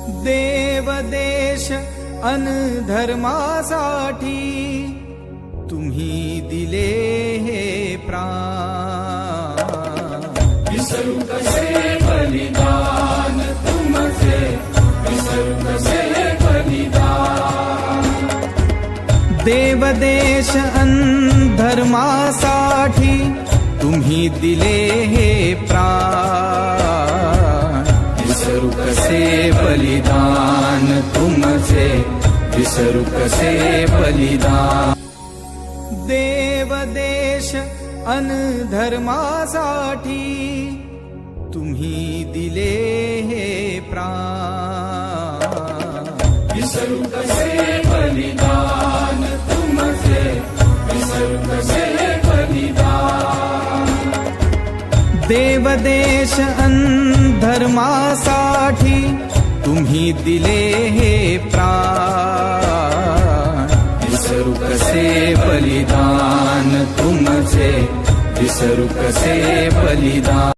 देव देश अन धर्मासाठी तुम्ही दिले हे प्राण। विसरू कसे बलिदान तुमचे, विसरू कसे बलिदान। देव देश अन धर्मासाठी तुम्ही दिले हे प्राण। विसरू कसे बलिदान तुमचे, विसरू कसे बलिदान। देव देश अन धर्मासाठी तुम्ही दिले हे प्राण। विसरू कसे बलिदान तुमचे, विसरू कसे बलिदान। देव देश अन धर्मासाठी तुम्ही दिले हे प्राण। विसरू कसे बलिदान तुमचे, विसरू कसे बलिदान।